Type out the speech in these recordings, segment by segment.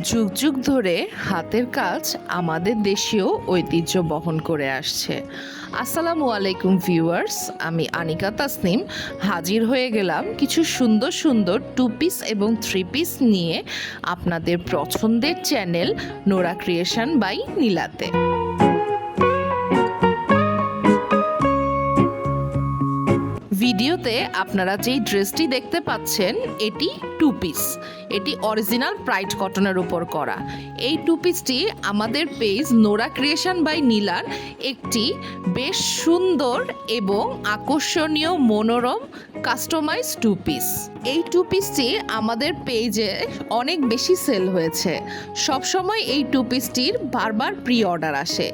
যুগ যুগ ধরে হাতের কাজ আমাদের দেশীয় ঐতিহ্য বহন করে আসছে। আসসালামু আলাইকুম ভিউয়ার্স, আমি আনিকা তাসনিম হাজির হয়ে গেলাম কিছু সুন্দর সুন্দর টু পিস এবং থ্রি পিস নিয়ে আপনাদের পছন্দের চ্যানেল নোরা ক্রিয়েশন বাই নীলাতে। ভিডিওতে আপনারা যেই ড্রেসটি দেখতে পাচ্ছেন এটি টু পিস, এটি অরিজিনাল প্রাইড কটনের উপর করা। এই টু পিসটি আমাদের পেজ নোরা ক্রিয়েশন বাই নীলার একটি বেশ সুন্দর এবং আকর্ষণীয় মনোরম কাস্টমাইজ টু পিস। এই টু পিসটি আমাদের পেজে অনেক বেশি সেল হয়েছে। সবসময় এই টু পিসটির বারবার প্রি অর্ডার আসে,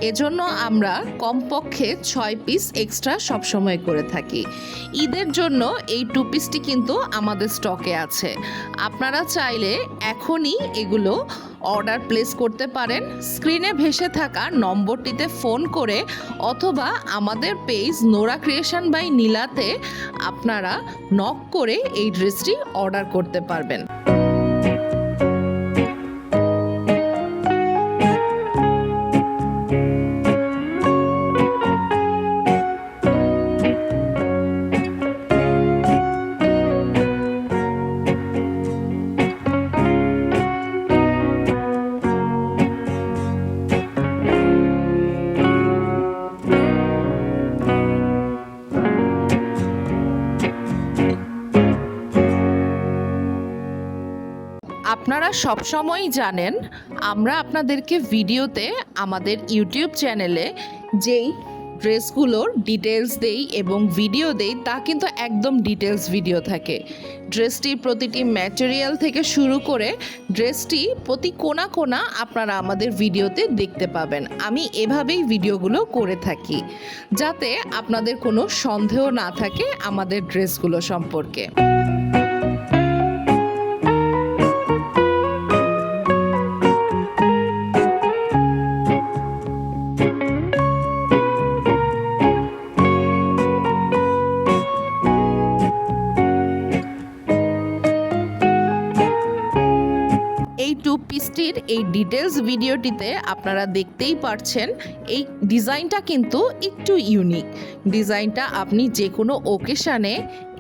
এজন্য আমরা কমপক্ষে 6 পিস এক্সট্রা সবসময় করে থাকি। ঈদের জন্য এই টু পিসটি কিন্তু আমাদের স্টকে আছে। আপনারা চাইলে এখনই এগুলো অর্ডার প্লেস করতে পারেন। স্ক্রিনে ভেসে থাকা নম্বরটিতে ফোন করে অথবা আমাদের পেজ নোরা ক্রিয়েশন বাই নীলাতে আপনারা নক করে এই ড্রেসটি অর্ডার করতে পারবেন। আপনারা সবসময়ই জানেন আমরা আপনাদেরকে ভিডিওতে আমাদের ইউটিউব চ্যানেলে যেই ড্রেসগুলোর ডিটেলস দেই এবং ভিডিও দেই তা কিন্তু একদম ডিটেলস ভিডিও থাকে। ড্রেসটির প্রতিটি ম্যাটেরিয়াল থেকে শুরু করে ড্রেসটি প্রতি কোণা কোণা আপনারা আমাদের ভিডিওতে দেখতে পাবেন। আমি এভাবেই ভিডিওগুলো করে থাকি যাতে আপনাদের কোনো সন্দেহ না থাকে আমাদের ড্রেসগুলো সম্পর্কে। এই টু পিসটির এই ডিটেলস ভিডিওটিতে আপনারা দেখতেই পারছেন এই ডিজাইনটা কিন্তু একটু ইউনিক। ডিজাইনটা আপনি যে কোনো ওকেশানে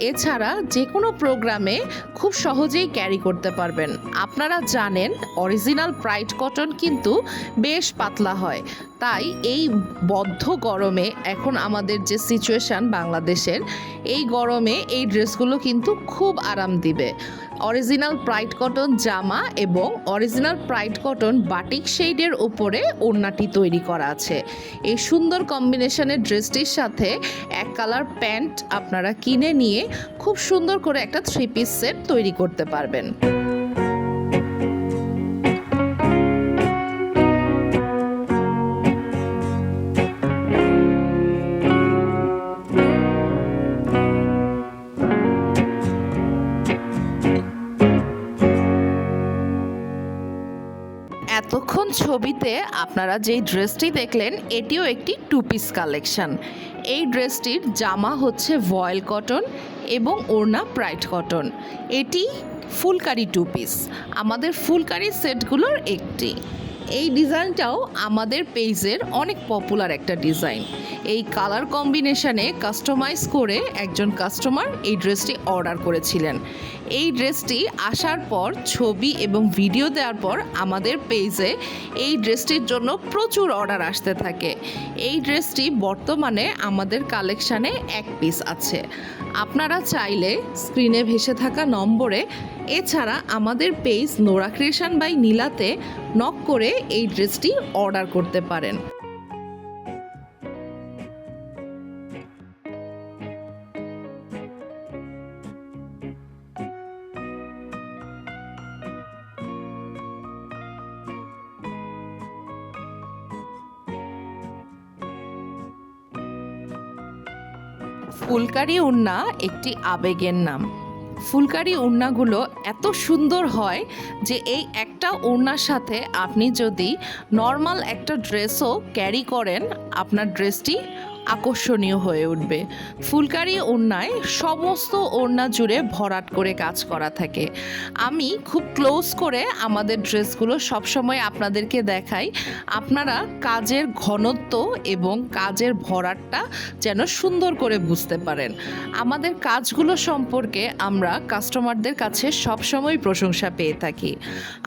এছাড়া যে কোনো প্রোগ্রামে খুব সহজেই ক্যারি করতে পারবেন। আপনারা জানেন অরিজিনাল প্রাইড কটন কিন্তু বেশ পাতলা হয়, তাই এই বদ্ধ গরমে এখন আমাদের যে সিচুয়েশান বাংলাদেশের, এই গরমে এই ড্রেসগুলো কিন্তু খুব আরাম দিবে। অরিজিনাল প্রাইড কটন জামা এবং অরিজিনাল প্রাইড কটন বাটিক শেডের উপরে ওড়নাটি তৈরি করা আছে। এই সুন্দর কম্বিনেশনের ড্রেসটির সাথে এক কালার প্যান্ট আপনারা কিনে নিয়ে খুব সুন্দর করে একটা থ্রি পিস সেট তৈরি করতে পারবেন। এতক্ষণ ছবিতে আপনারা যেই ড্রেসটি দেখলেন এটিও একটি টু পিস কালেকশন। এই ড্রেসটির জামা হচ্ছে ভয়েল কটন এবং ওড়না প্রাইড কটন। এটি ফুলকারি টু পিস, আমাদের ফুলকারি সেটগুলোর একটি। এই ডিজাইনটাও আমাদের পেজের অনেক পপুলার একটা ডিজাইন। এই কালার কম্বিনেশনে কাস্টমাইজ করে একজন কাস্টমার এই ড্রেসটি অর্ডার করেছিলেন। এই ড্রেসটি আসার পর ছবি এবং ভিডিও দেওয়ার পর আমাদের পেজে এই ড্রেসটির জন্য প্রচুর অর্ডার আসতে থাকে। এই ড্রেসটি বর্তমানে আমাদের কালেকশানে এক পিস আছে। আপনারা চাইলে স্ক্রিনে ভেসে থাকা নম্বরে এছাড়া আমাদের পেজ নোরা ক্রিয়েশন বাই নীলাতে নক করে এই ড্রেসটি অর্ডার করতে পারেন। ফুলকারি ওড়না একটি আবেগের নাম। ফুলকারি ওড়নাগুলো এত সুন্দর হয় যে এই একটা ওড়নার সাথে আপনি যদি নর্মাল একটা ড্রেসও ক্যারি করেন আপনার ড্রেসটি আকর্ষণীয় হয়ে উঠবে। ফুলকারি ওড়নায় সমস্ত ওড়না জুড়ে ভরাট করে কাজ করা থাকে। আমি খুব ক্লোজ করে আমাদের ড্রেসগুলো সবসময় আপনাদেরকে দেখাই, আপনারা কাজের ঘনত্ব এবং কাজের ভরাটটা যেন সুন্দর করে বুঝতে পারেন। আমাদের কাজগুলো সম্পর্কে আমরা কাস্টমারদের কাছে সবসময় প্রশংসা পেয়ে থাকি।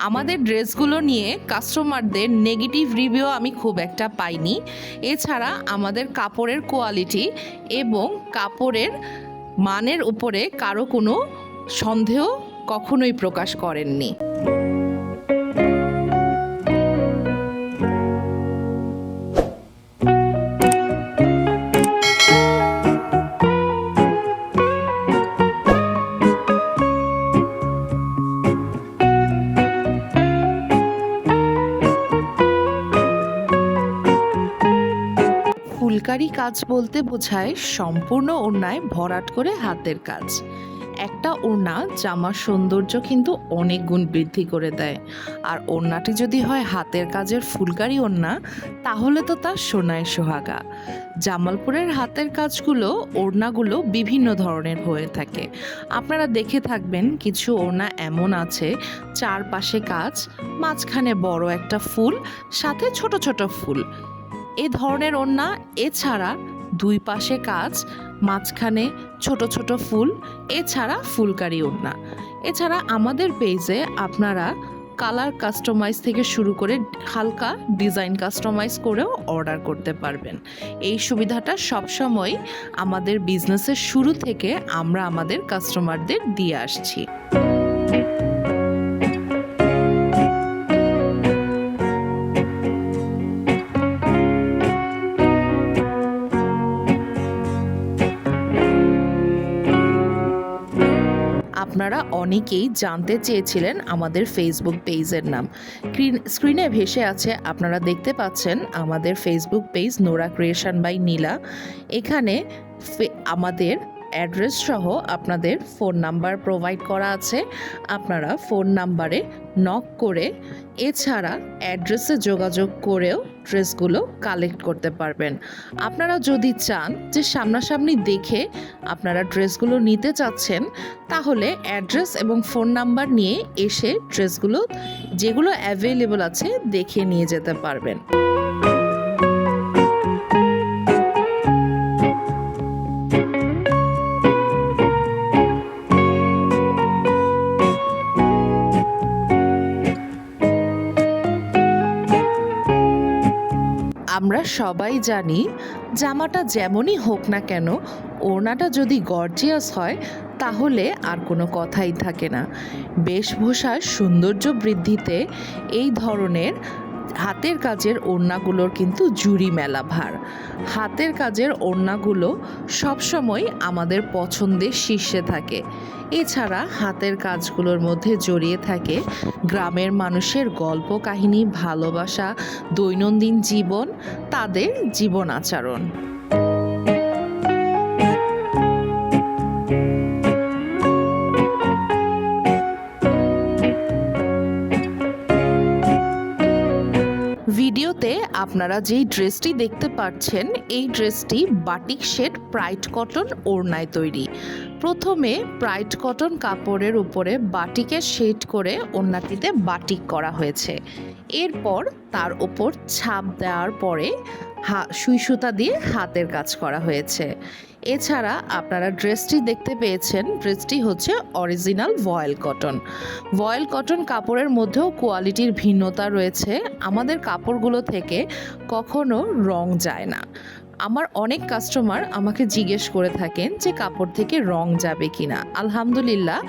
আমাদের ড্রেসগুলো নিয়ে কাস্টমারদের নেগেটিভ রিভিউ আমি খুব একটা পাইনি। এছাড়া আমাদের কাপড়ের কোয়ালিটি এবং কাপড়ের মানের উপরে কারো কোনো সন্দেহ কখনোই প্রকাশ করেননি। ফুলকারি কাজ বলতে বোঝায় সম্পূর্ণ ওড়নায় ভরাট করে হাতের কাজ। একটা ওড়না জামার সৌন্দর্য কিন্তু অনেক গুণ বৃদ্ধি করে দেয়। আর ওড়নাটি যদি হয় হাতের কাজের ফুলকারি ওড়না, তাহলে তো তার সোনায় সোহাগা। জামালপুরের হাতের কাজগুলো ওড়নাগুলো বিভিন্ন ধরনের হয়ে থাকে। আপনারা দেখে থাকবেন কিছু ওড়না এমন আছে চারপাশে কাজ, মাঝখানে বড় একটা ফুল, সাথে ছোট ছোট ফুল, এ ধরনের ওড়না। এছাড়া দুই পাশে কাজ, মাঝখানে ছোট ছোট ফুল, এছাড়া ফুলকারি ওড়না। এছাড়া আমাদের পেজে আপনারা কালার কাস্টমাইজ থেকে শুরু করে হালকা ডিজাইন কাস্টমাইজ করেও অর্ডার করতে পারবেন। এই সুবিধাটা সবসময় আমাদের বিজনেসের শুরু থেকে আমরা আমাদের কাস্টমারদের দিয়ে আসছি। আপনারা অনেকেই জানতে চেয়েছিলেন আমাদের ফেসবুক পেজের নাম। স্ক্রিনে ভেসে আছে, আপনারা দেখতে পাচ্ছেন আমাদের Facebook page Nora creation by Nila. এখানে আমাদের অ্যাড্রেস সহ আপনাদের ফোন নাম্বার প্রোভাইড করা আছে। আপনারা ফোন নাম্বারে নক করে এছাড়া অ্যাড্রেসে যোগাযোগ করেও ড্রেসগুলো কালেক্ট করতে পারবেন। আপনারা যদি চান যে সামনাসামনি দেখে আপনারা ড্রেসগুলো নিতে চাচ্ছেন, তাহলে অ্যাড্রেস এবং ফোন নাম্বার নিয়ে এসে ড্রেসগুলো যেগুলো অ্যাভেলেবল আছে দেখে নিয়ে যেতে পারবেন। আমরা সবাই জানি জামাটা যেমনই হোক না কেন, ওড়নাটা যদি গর্জিয়াস হয় তাহলে আর কোনো কথাই থাকে না। বেশভূষার সৌন্দর্য বৃদ্ধিতে এই ধরনের হাতের কাজের ওড়নাগুলোর কিন্তু জুড়ি মেলা ভার। হাতের কাজের ওড়নাগুলো সবসময় আমাদের পছন্দের শীর্ষে থাকে। এছাড়া হাতের কাজগুলোর মধ্যে জড়িয়ে থাকে গ্রামের মানুষের গল্প কাহিনী, ভালোবাসা, দৈনন্দিন জীবন, তাদের জীবন আচরণ। ভিডিওতে আপনারা যেই ড্রেসটি দেখতে পাচ্ছেন, এই ড্রেসটি বাটিক শেড প্রাইড কটন ওড়নায় তৈরি। প্রথমে প্রাইড কটন কাপড়ের উপরে বাটিকের শেড করে ওড়নাটিতে বাটিক করা হয়েছে। এরপর তার উপর ছাপ দেওয়ার পরে সুই সুতা দিয়ে হাতের কাজ করা হয়েছে। এছাড়া আপনারা ড্রেসটি দেখতে পেয়েছেন, ড্রেসটি হচ্ছে অরিজিনাল ভয়েল কটন। ভয়েল কটন কাপড়ের মধ্যেও কোয়ালিটির ভিন্নতা রয়েছে। আমাদের কাপড়গুলো থেকে কখনো রং যায় না। আমার অনেক কাস্টমার আমাকে জিজ্ঞেস করে থাকেন যে কাপড় থেকে রং যাবে কিনা। আলহামদুলিল্লাহ,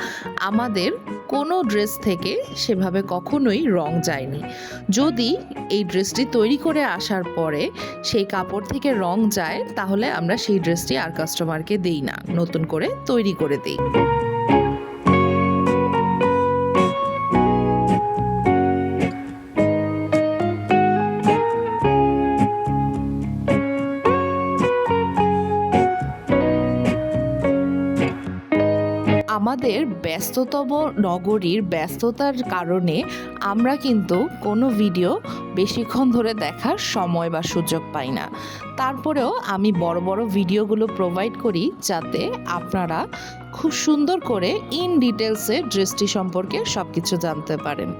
আমাদের কোনো ড্রেস থেকে সেভাবে কখনোই রং যায়নি। যদি এই ড্রেসটি তৈরি করে আসার পরে সেই কাপড় থেকে রং যায়, তাহলে আমরা সেই ড্রেসটি আর কাস্টমারকে দিই না, নতুন করে তৈরি করে দিই। আমাদের ব্যস্ততম নগরীর ব্যস্ততার কারণে আমরা কিন্তু কোনো ভিডিও বেশিক্ষণ ধরে দেখার সময় বা সুযোগ পাই না। তারপরেও আমি বড় বড় ভিডিওগুলো প্রোভাইড করি যাতে আপনারা খুব সুন্দর করে ইন ডিটেলসে ড্রেসটি সম্পর্কে সব কিছু জানতে পারেন।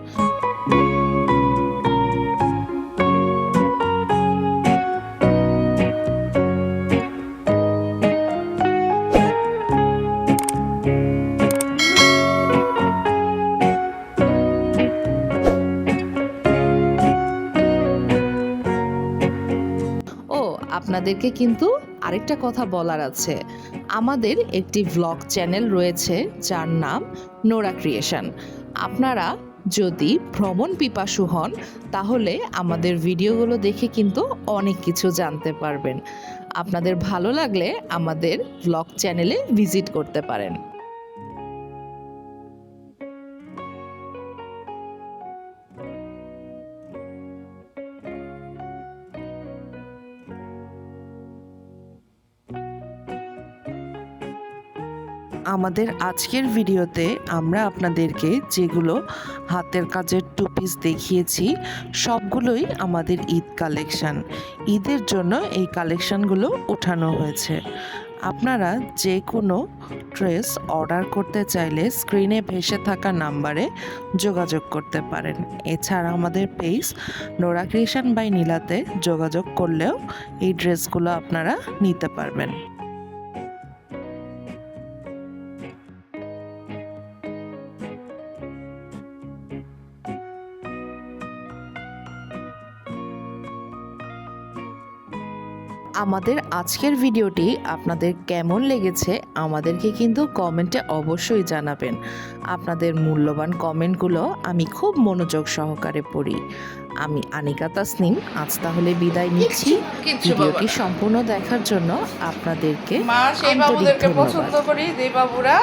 আপনাদেরকে কিন্তু আরেকটা কথা বলার আছে। আমাদের একটি ভ্লগ চ্যানেল রয়েছে যার নাম নোরা ক্রিয়েশন। আপনারা যদি ভ্রমণ পিপাসু হন তাহলে আমাদের ভিডিওগুলো দেখে কিন্তু অনেক কিছু জানতে পারবেন। আপনাদের ভালো লাগলে আমাদের ভ্লগ চ্যানেলে ভিজিট করতে পারেন। আমাদের আজকের ভিডিওতে আমরা আপনাদেরকে যেগুলো হাতের কাজের টু পিস দেখিয়েছি সবগুলোই আমাদের ঈদ কালেকশন। ঈদের জন্য এই কালেকশনগুলো উঠানো হয়েছে। আপনারা যে কোনো ড্রেস অর্ডার করতে চাইলে স্ক্রিনে ভেসে থাকা নাম্বারে যোগাযোগ করতে পারেন। এছাড়া আমাদের পেজ নোরা ক্রিয়েশন বাই নীলাতে যোগাযোগ করলেও এই ড্রেসগুলো আপনারা নিতে পারবেন। আমাদের আজকের ভিডিওটি আপনাদের কেমন লেগেছে আমাদেরকে কিন্তু কমেন্টে অবশ্যই জানাবেন। আপনাদের মূল্যবান কমেন্টগুলো আমি খুব মনোযোগ সহকারে পড়ি। আমি আনিকা তাসনিম আজ তাহলে বিদায় নিচ্ছি। ভিডিওটি সম্পূর্ণ দেখার জন্য আপনাদেরকে মা সেই বাবুদেরকে পছন্দ করি, যে বাবুরা